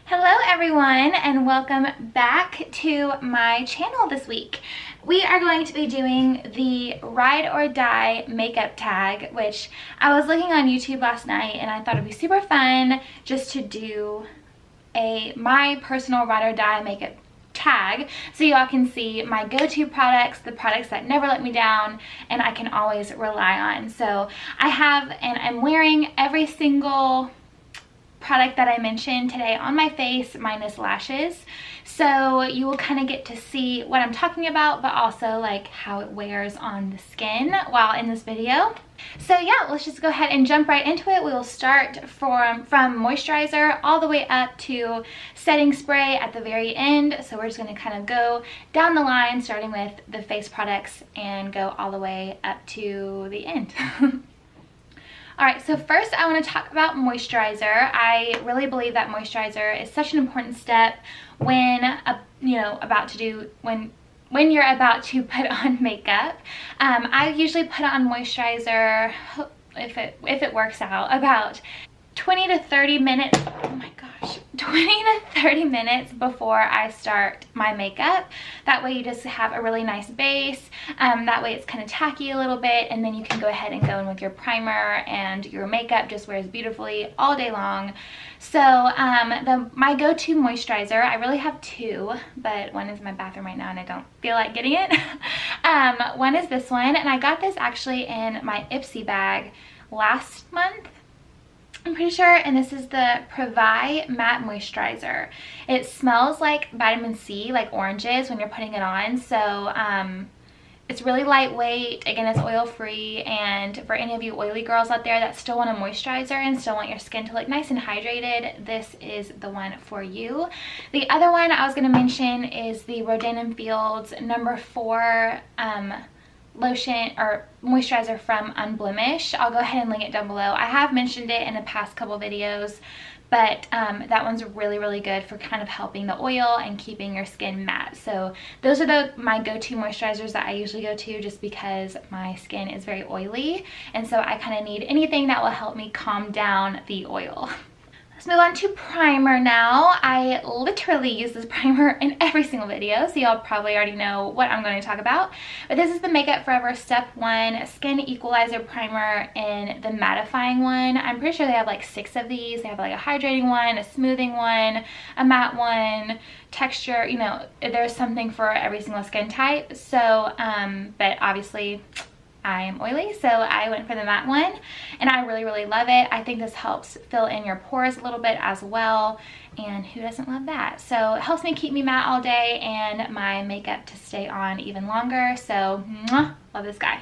Hello everyone and welcome back to my channel this week. We are going to be doing the ride or die makeup tag, which I was looking on YouTube last night and I thought it'd be super fun just to do my personal ride or die makeup tag so y'all can see my go-to products, the products that never let me down and I can always rely on. So I have and I'm wearing every single product that I mentioned today on my face minus lashes, so you will kind of get to see what I'm talking about, but also like how it wears on the skin while in this video. So yeah, let's just go ahead and jump right into it. We will start from moisturizer all the way up to setting spray at the very end. So we're just going to kind of go down the line starting with the face products and go all the way up to the end. Alright, so first I want to talk about moisturizer. I really believe that moisturizer is such an important step when you're about to put on makeup. I usually put on moisturizer, if it works out, about 20 to 30 minutes, oh my gosh, 20 to 30 minutes before I start my makeup. That way you just have a really nice base. That way it's kind of tacky a little bit, and then you can go ahead and go in with your primer and your makeup just wears beautifully all day long. So my go-to moisturizer, I really have two, but one is in my bathroom right now and I don't feel like getting it. One is this one, and I got this actually in my Ipsy bag last month, I'm pretty sure, and this is the Provide Matte Moisturizer. It smells like vitamin C, like oranges, when you're putting it on. So it's really lightweight. Again, it's oil-free, and for any of you oily girls out there that still want a moisturizer and still want your skin to look nice and hydrated, this is the one for you. The other one I was going to mention is the Rodan+Fields No. 4 lotion or moisturizer from Unblemished. I'll go ahead and link it down below. I have mentioned it in the past couple videos, but that one's really good for kind of helping the oil and keeping your skin matte. So those are my go-to moisturizers that I usually go to, just because my skin is very oily, and so I kind of need anything that will help me calm down the oil. Let's move on to primer now. I literally use this primer in every single video, so y'all probably already know what I'm going to talk about. But this is the Makeup Forever Step 1 Skin Equalizer Primer in the mattifying one. I'm pretty sure they have like 6 of these. They have like a hydrating one, a smoothing one, a matte one, texture, you know, there's something for every single skin type. So, but obviously I am oily, so I went for the matte one, and I really love it. I think this helps fill in your pores a little bit as well, and who doesn't love that? So it helps me keep me matte all day and my makeup to stay on even longer. So mwah, love this guy.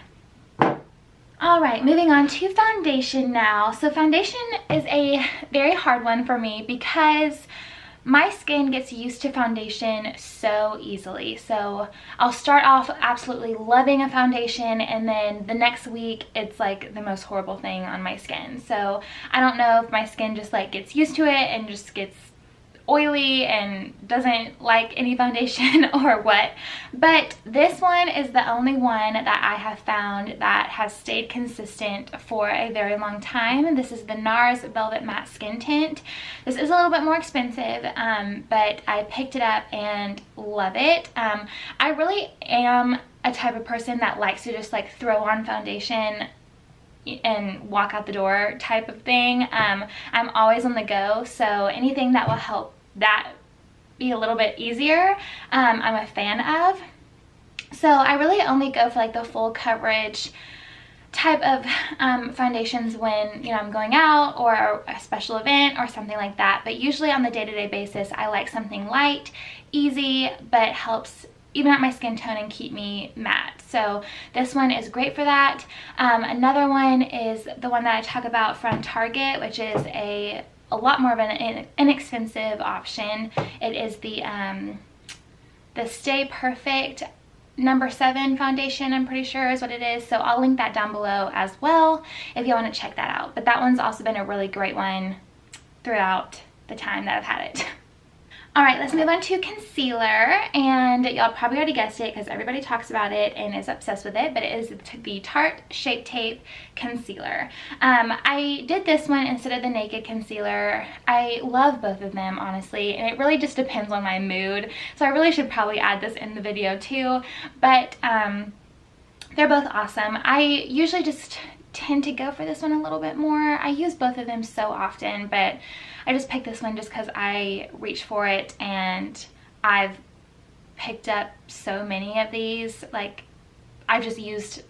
Alright, moving on to foundation now. So foundation is a very hard one for me because my skin gets used to foundation so easily. So I'll start off absolutely loving a foundation, and then the next week it's like the most horrible thing on my skin. So I don't know if my skin just like gets used to it and just gets oily and doesn't like any foundation or what, but this one is the only one that I have found that has stayed consistent for a very long time. This is the NARS Velvet Matte Skin Tint. This is a little bit more expensive, but I picked it up and love it. I really am a type of person that likes to just like throw on foundation and walk out the door type of thing. I'm always on the go, so anything that will help that be a little bit easier, I'm a fan of. So I really only go for like the full coverage type of foundations when, you know, I'm going out or a special event or something like that. But usually on the day-to-day basis, I like something light, easy, but helps even out my skin tone and keep me matte. So this one is great for that. Another one is the one that I talk about from Target, which is a lot more of an inexpensive option. It is the Stay Perfect No. 7 foundation, I'm pretty sure is what it is. So I'll link that down below as well if you want to check that out. But that one's also been a really great one throughout the time that I've had it. All right, let's move on to concealer, and y'all probably already guessed it because everybody talks about it and is obsessed with it, but it is the Tarte Shape Tape Concealer. I did this one instead of the Naked Concealer. I love both of them, honestly, and it really just depends on my mood, so I really should probably add this in the video too, but they're both awesome. I usually just tend to go for this one a little bit more. I use both of them so often, but I just picked this one just because I reached for it, and I've picked up so many of these. Like, I've just used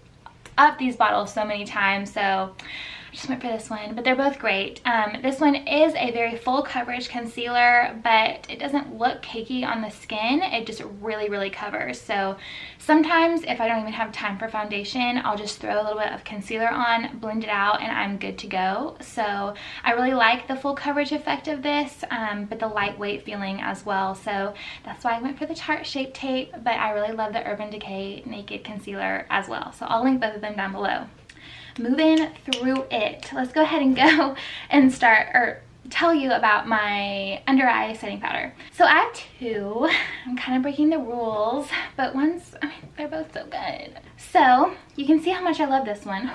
up these bottles so many times, so I just went for this one, but they're both great. This one is a very full coverage concealer, but it doesn't look cakey on the skin. It just really covers. So sometimes if I don't even have time for foundation, I'll just throw a little bit of concealer on, blend it out, and I'm good to go. So I really like the full coverage effect of this, but the lightweight feeling as well. So that's why I went for the Tarte Shape Tape, but I really love the Urban Decay Naked Concealer as well. So I'll link both of them down below. Moving through it, let's go ahead and go and start, or tell you about my under eye setting powder. So I have two. I'm kind of breaking the rules, but they're both so good. So you can see how much I love this one.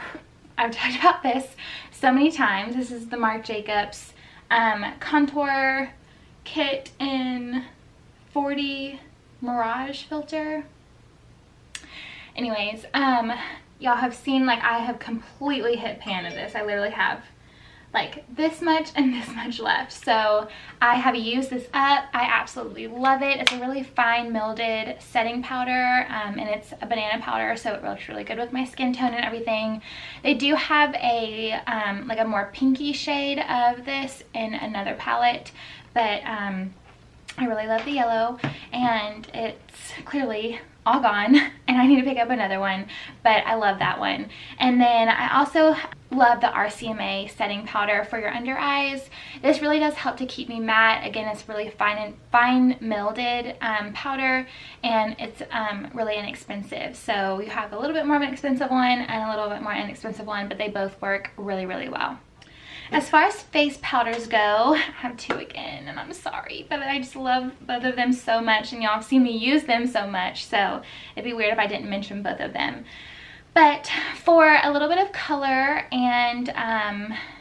I've talked about this so many times. This is the Marc Jacobs contour kit in 40 Mirage filter. Anyways, y'all have seen, like, I have completely hit pan of this. I literally have like this much and this much left. So I have used this up. I absolutely love it. It's a really fine milded setting powder, and it's a banana powder, so it works really good with my skin tone and everything. They do have a like a more pinky shade of this in another palette, but I really love the yellow, and it's clearly all gone and I need to pick up another one, but I love that one. And then I also love the RCMA setting powder for your under eyes. This really does help to keep me matte. Again, it's really fine milded powder, and it's really inexpensive. So you have a little bit more of an expensive one and a little bit more inexpensive one, but they both work really well. As far as face powders go, I have two again, and I'm sorry, but I just love both of them so much, and y'all have seen me use them so much, so it'd be weird if I didn't mention both of them. But for a little bit of color and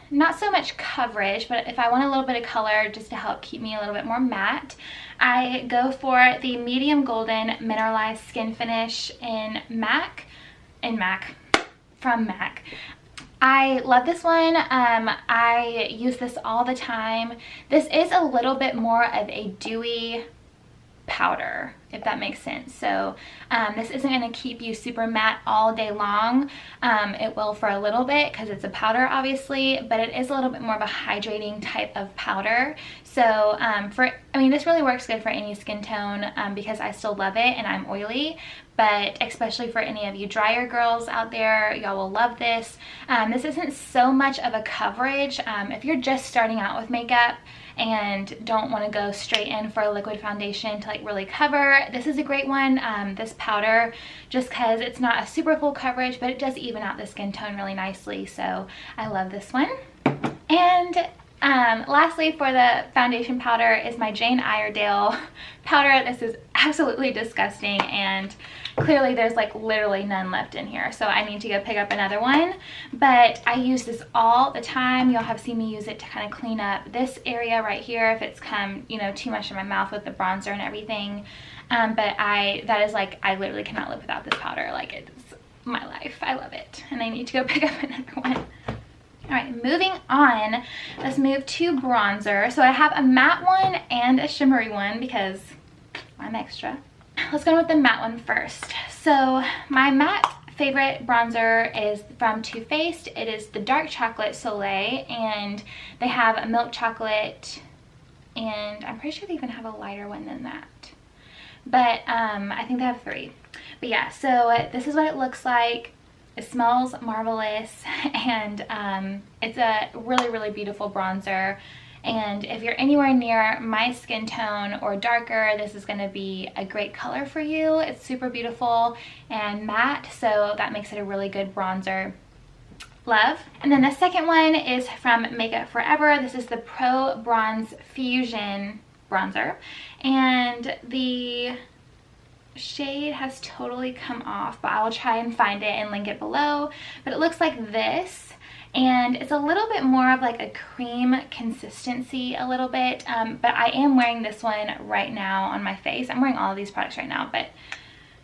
not so much coverage, but if I want a little bit of color just to help keep me a little bit more matte, I go for the Medium Golden Mineralized Skin Finish in MAC, from MAC. I love this one. I use this all the time. This is a little bit more of a dewy powder, if that makes sense. So this isn't going to keep you super matte all day long. It will for a little bit because it's a powder, obviously, but it is a little bit more of a hydrating type of powder. So this really works good for any skin tone, because I still love it and I'm oily, but especially for any of you drier girls out there, y'all will love this. This isn't so much of a coverage. If you're just starting out with makeup and don't want to go straight in for a liquid foundation to like really cover, this is a great one, this powder, just because it's not a super full coverage, but it does even out the skin tone really nicely. So I love this one. And lastly, for the foundation powder is my Jane Iredale powder. This is absolutely disgusting, and clearly there's like literally none left in here, so I need to go pick up another one. But I use this all the time. Y'all have seen me use it to kind of clean up this area right here if it's come, you know, too much in my mouth with the bronzer and everything. But I literally cannot live without this powder. Like, it's my life. I love it, and I need to go pick up another one. Alright, moving on, let's move to bronzer. So I have a matte one and a shimmery one because I'm extra. Let's go with the matte one first. So my matte favorite bronzer is from Too Faced. It is the Dark Chocolate Soleil, and they have a milk chocolate, and I'm pretty sure they even have a lighter one than that. But I think they have three. But yeah, so this is what it looks like. It smells marvelous, and it's a really beautiful bronzer. And if you're anywhere near my skin tone or darker, this is going to be a great color for you. It's super beautiful and matte, so that makes it a really good bronzer. Love. And then the second one is from Makeup Forever. This is the Pro Bronze Fusion bronzer, and the shade has totally come off, but I will try and find it and link it below. But it looks like this, and it's a little bit more of like a cream consistency a little bit, but I am wearing this one right now on my face. I'm wearing all of these products right now, but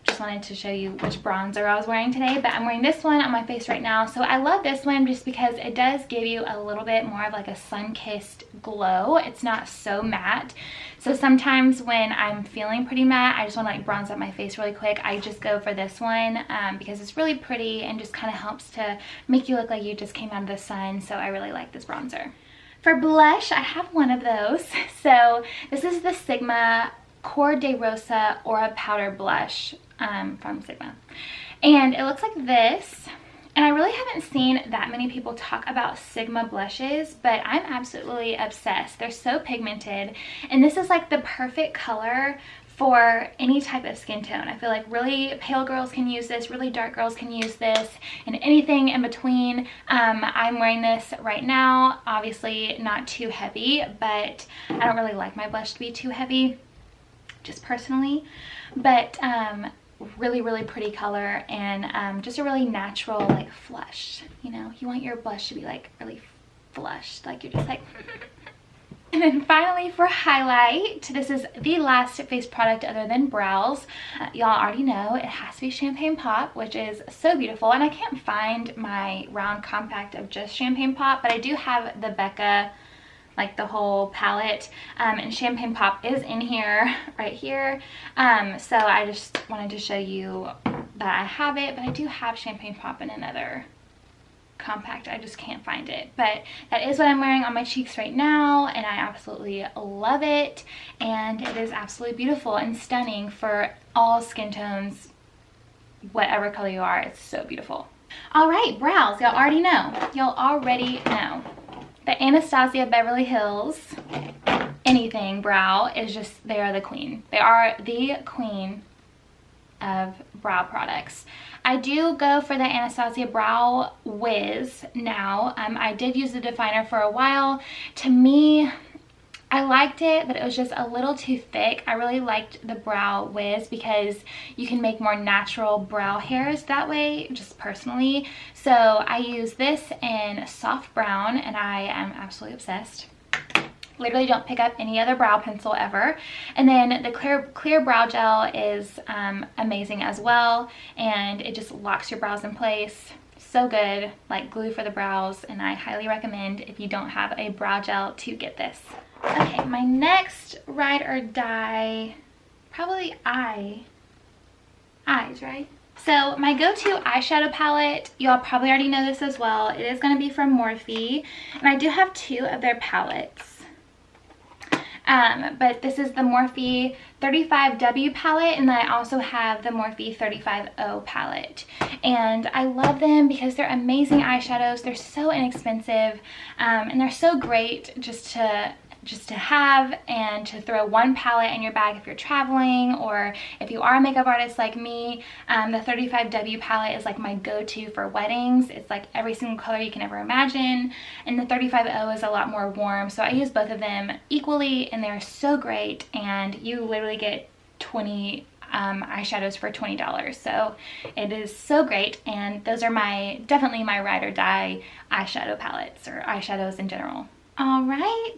just wanted to show you which bronzer I was wearing today. But I'm wearing this one on my face right now. So I love this one just because it does give you a little bit more of like a sun-kissed glow. It's not so matte. So sometimes when I'm feeling pretty matte, I just want to like bronze up my face really quick, I just go for this one because it's really pretty and just kind of helps to make you look like you just came out of the sun. So I really like this bronzer. For blush, I have one of those. So this is the Sigma Core de Rosa Aura Powder Blush from Sigma, and it looks like this. And I really haven't seen that many people talk about Sigma blushes, but I'm absolutely obsessed. They're so pigmented, and this is like the perfect color for any type of skin tone. I feel like really pale girls can use this, really dark girls can use this, and anything in between. I'm wearing this right now, obviously not too heavy, but I don't really like my blush to be too heavy, just personally. But really pretty color, and just a really natural like flush. You know, you want your blush to be like really flushed, like you're just like And then finally for highlight, this is the last face product other than brows. Y'all already know it has to be Champagne Pop, which is so beautiful. And I can't find my round compact of just Champagne Pop, but I do have the Becca, like the whole palette, and Champagne Pop is in here, right here. So I just wanted to show you that I have it, but I do have Champagne Pop in another compact. I just can't find it, but that is what I'm wearing on my cheeks right now, and I absolutely love it, and it is absolutely beautiful and stunning for all skin tones, whatever color you are. It's so beautiful. All right, brows. Y'all already know the Anastasia Beverly Hills anything brow is just, they are the queen. They are the queen of brow products. I do go for the Anastasia Brow Wiz now. I did use the definer for a while. To me, I liked it, but it was just a little too thick. I really liked the Brow Wiz because you can make more natural brow hairs that way, just personally. So I use this in soft brown, and I am absolutely obsessed. Literally don't pick up any other brow pencil ever. And then the clear brow gel is amazing as well, and it just locks your brows in place. So good, like glue for the brows, and I highly recommend if you don't have a brow gel to get this. Okay, my next ride or die, probably eyes, right? So my go-to eyeshadow palette, y'all probably already know this as well. It is going to be from Morphe, and I do have two of their palettes. But this is the Morphe 35W palette, and then I also have the Morphe 35O palette. And I love them because they're amazing eyeshadows. They're so inexpensive, and they're so great just to have and to throw one palette in your bag if you're traveling, or if you are a makeup artist like me. The 35W palette is like my go-to for weddings. It's like every single color you can ever imagine, and the 35O is a lot more warm, so I use both of them equally, and they're so great, and you literally get 20 eyeshadows for $20, so it is so great. And those are definitely my ride or die eyeshadow palettes, or eyeshadows in general. All right,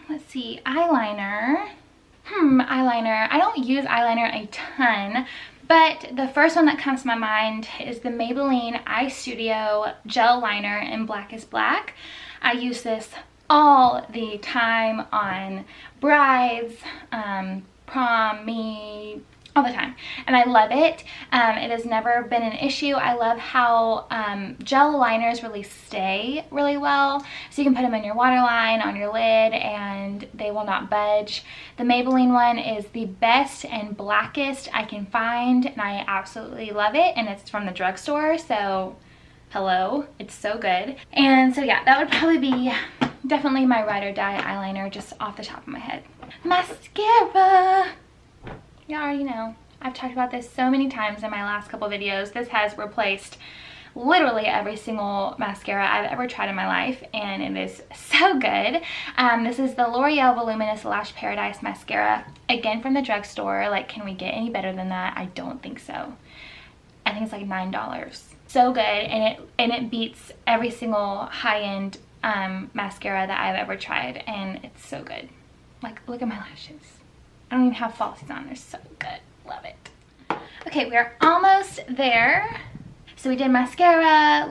let's see, eyeliner. Eyeliner. I don't use eyeliner a ton, but the first one that comes to my mind is the Maybelline Eye Studio Gel Liner in Black is Black. I use this all the time on brides, prom, me, all the time, and I love it. It has never been an issue. I love how gel liners really stay really well, so you can put them in your waterline, on your lid, and they will not budge. The Maybelline one is the best and blackest I can find, and I absolutely love it, and it's from the drugstore, so hello, it's so good. And so yeah, that would probably be definitely my ride or die eyeliner just off the top of my head. Mascara. You already know. I've talked about this so many times in my last couple videos. This has replaced literally every single mascara I've ever tried in my life, and it is so good. This is the L'Oreal Voluminous Lash Paradise Mascara, again from the drugstore. Like, can we get any better than that? I don't think so. I think it's like $9. So good, and it beats every single high-end mascara that I've ever tried, and it's so good. Like, look at my lashes. I don't even have falsies on. They're so good. Love it. Okay, we are almost there. So we did mascara,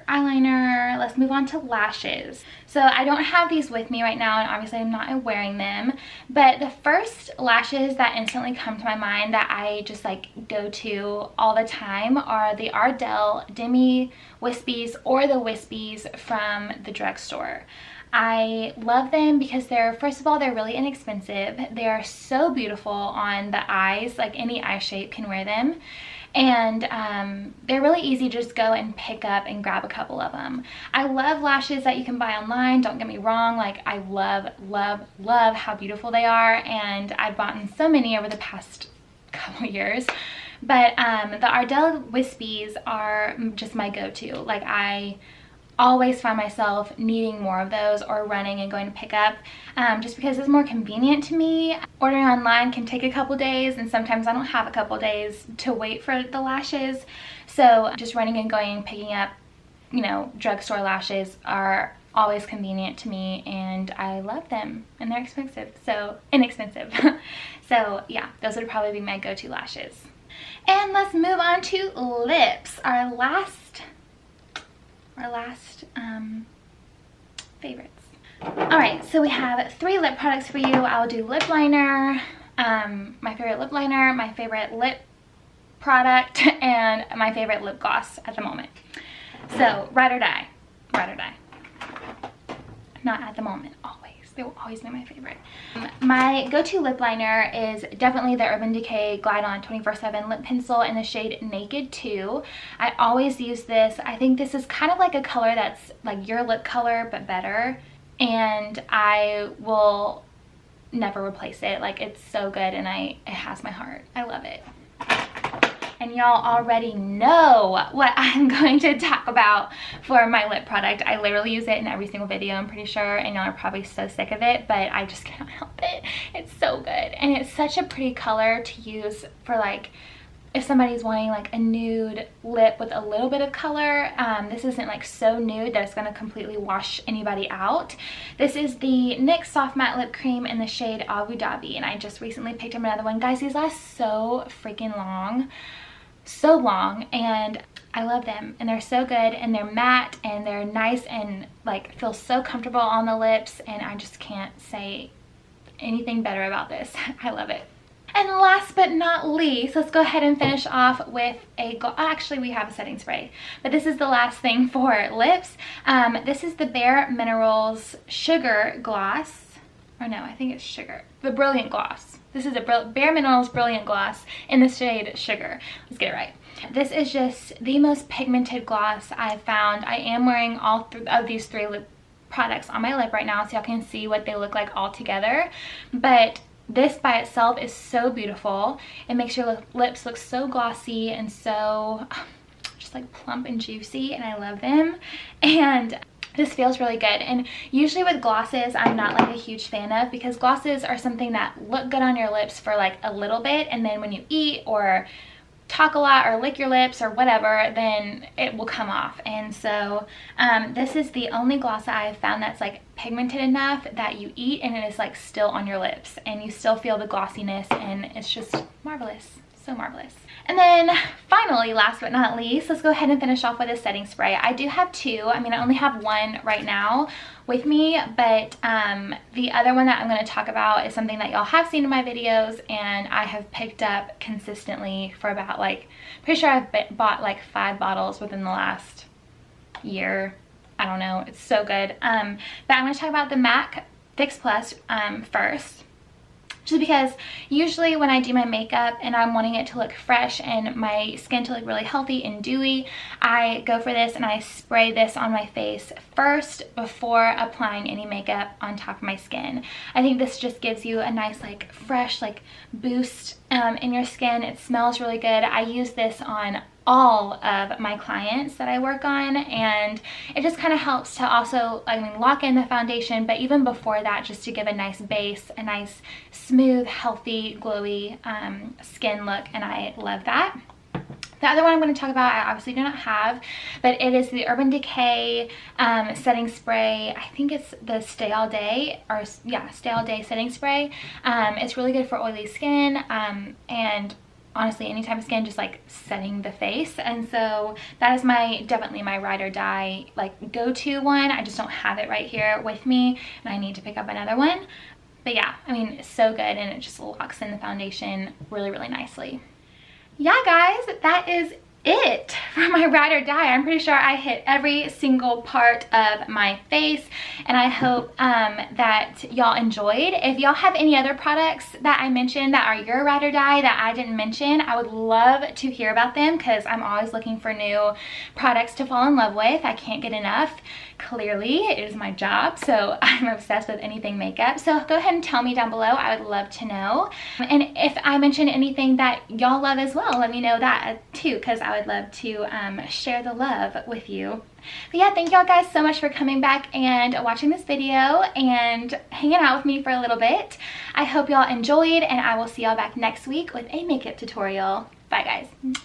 eyeliner. Let's move on to lashes. So I don't have these with me right now, and obviously I'm not wearing them. But the first lashes that instantly come to my mind that I just like go to all the time are the Ardell Demi Wispies, or the Wispies from the drugstore. I love them because first of all, they're really inexpensive. They are so beautiful on the eyes, like any eye shape can wear them. And they're really easy to just go and pick up and grab a couple of them. I love lashes that you can buy online, don't get me wrong. Like, I love, love, love how beautiful they are, and I've bought so many over the past couple years. But the Ardell Wispies are just my go-to. Like, I always find myself needing more of those, or running and going to pick up, just because it's more convenient to me. Ordering online can take a couple days, and sometimes I don't have a couple days to wait for the lashes. So just running and going and picking up, you know, drugstore lashes are always convenient to me, and I love them, and they're inexpensive. So yeah, those would probably be my go-to lashes. And let's move on to lips, our last favorites. Alright, so we have 3 lip products for you. I'll do lip liner, my favorite lip liner, my favorite lip product, and my favorite lip gloss at the moment. So, ride or die. Ride or die. Not at the moment, always. They will always be my favorite. My go-to lip liner is definitely the Urban Decay Glide On 24/7 lip pencil in the shade Naked 2. I always use this. I think this is kind of like a color that's like your lip color but better, and I will never replace it. Like, it's so good, and it has my heart. I love it. And y'all already know what I'm going to talk about for my lip product. I literally use it in every single video, I'm pretty sure, and y'all are probably so sick of it, but I just cannot help it. It's so good, and it's such a pretty color to use for, like, if somebody's wanting like a nude lip with a little bit of color. This isn't like so nude that it's going to completely wash anybody out. This is the NYX Soft Matte Lip Cream in the shade Abu Dhabi, and I just recently picked up another one. Guys, these last so freaking long. So long, and I love them, and they're so good, and they're matte, and they're nice, and like feel so comfortable on the lips, and I just can't say anything better about this. I love it. And last but not least, let's go ahead and finish off with actually we have a setting spray, but this is the last thing for lips. This is the Bare Minerals Sugar Gloss, or no, I think it's Sugar, the Brilliant Gloss. This is a Bare Minerals Brilliant Gloss in the shade Sugar. Let's get it right. This is just the most pigmented gloss I've found. I am wearing all of these 3 lip products on my lip right now, so y'all can see what they look like all together. But this by itself is so beautiful. It makes your lips look so glossy and so just like plump and juicy, and I love them. And this feels really good. And usually with glosses, I'm not like a huge fan of, because glosses are something that look good on your lips for like a little bit, and then when you eat or talk a lot or lick your lips or whatever, then it will come off. And so this is the only gloss that I've found that's like pigmented enough that you eat and it is like still on your lips, and you still feel the glossiness, and it's just marvelous. So marvelous. And then finally, last but not least, let's go ahead and finish off with a setting spray. I do have 2. I mean, I only have 1 right now with me, but the other one that I'm going to talk about is something that y'all have seen in my videos, and I have picked up consistently for about like, pretty sure I've bought like 5 bottles within the last year. I don't know. It's so good. But I'm going to talk about the MAC Fix Plus first. Just because usually when I do my makeup and I'm wanting it to look fresh and my skin to look really healthy and dewy, I go for this and I spray this on my face first before applying any makeup on top of my skin. I think this just gives you a nice like fresh like boost in your skin. It smells really good. I use this on all of my clients that I work on, and it just kind of helps to also, I mean, lock in the foundation, but even before that, just to give a nice base, a nice smooth, healthy, glowy skin look, and I love that. The other one I'm going to talk about, I obviously do not have, but it is the Urban Decay setting spray. I think it's the Stay All Day, or yeah, Stay All Day setting spray. It's really good for oily skin, and honestly any type of skin, just like setting the face. And so that is definitely my ride or die like go-to one. I just don't have it right here with me, and I need to pick up another one. But yeah, I mean, it's so good, and it just locks in the foundation really, really nicely. Yeah guys, that is it for my ride or die. I'm pretty sure I hit every single part of my face, and I hope that y'all enjoyed. If y'all have any other products that I mentioned that are your ride or die that I didn't mention, I would love to hear about them, because I'm always looking for new products to fall in love with. I can't get enough. Clearly, it is my job, so I'm obsessed with anything makeup. So go ahead and tell me down below. I would love to know. And if I mention anything that y'all love as well, let me know that too, because I would love to share the love with you. But yeah, thank y'all guys so much for coming back and watching this video and hanging out with me for a little bit. I hope y'all enjoyed, and I will see y'all back next week with a makeup tutorial. Bye guys.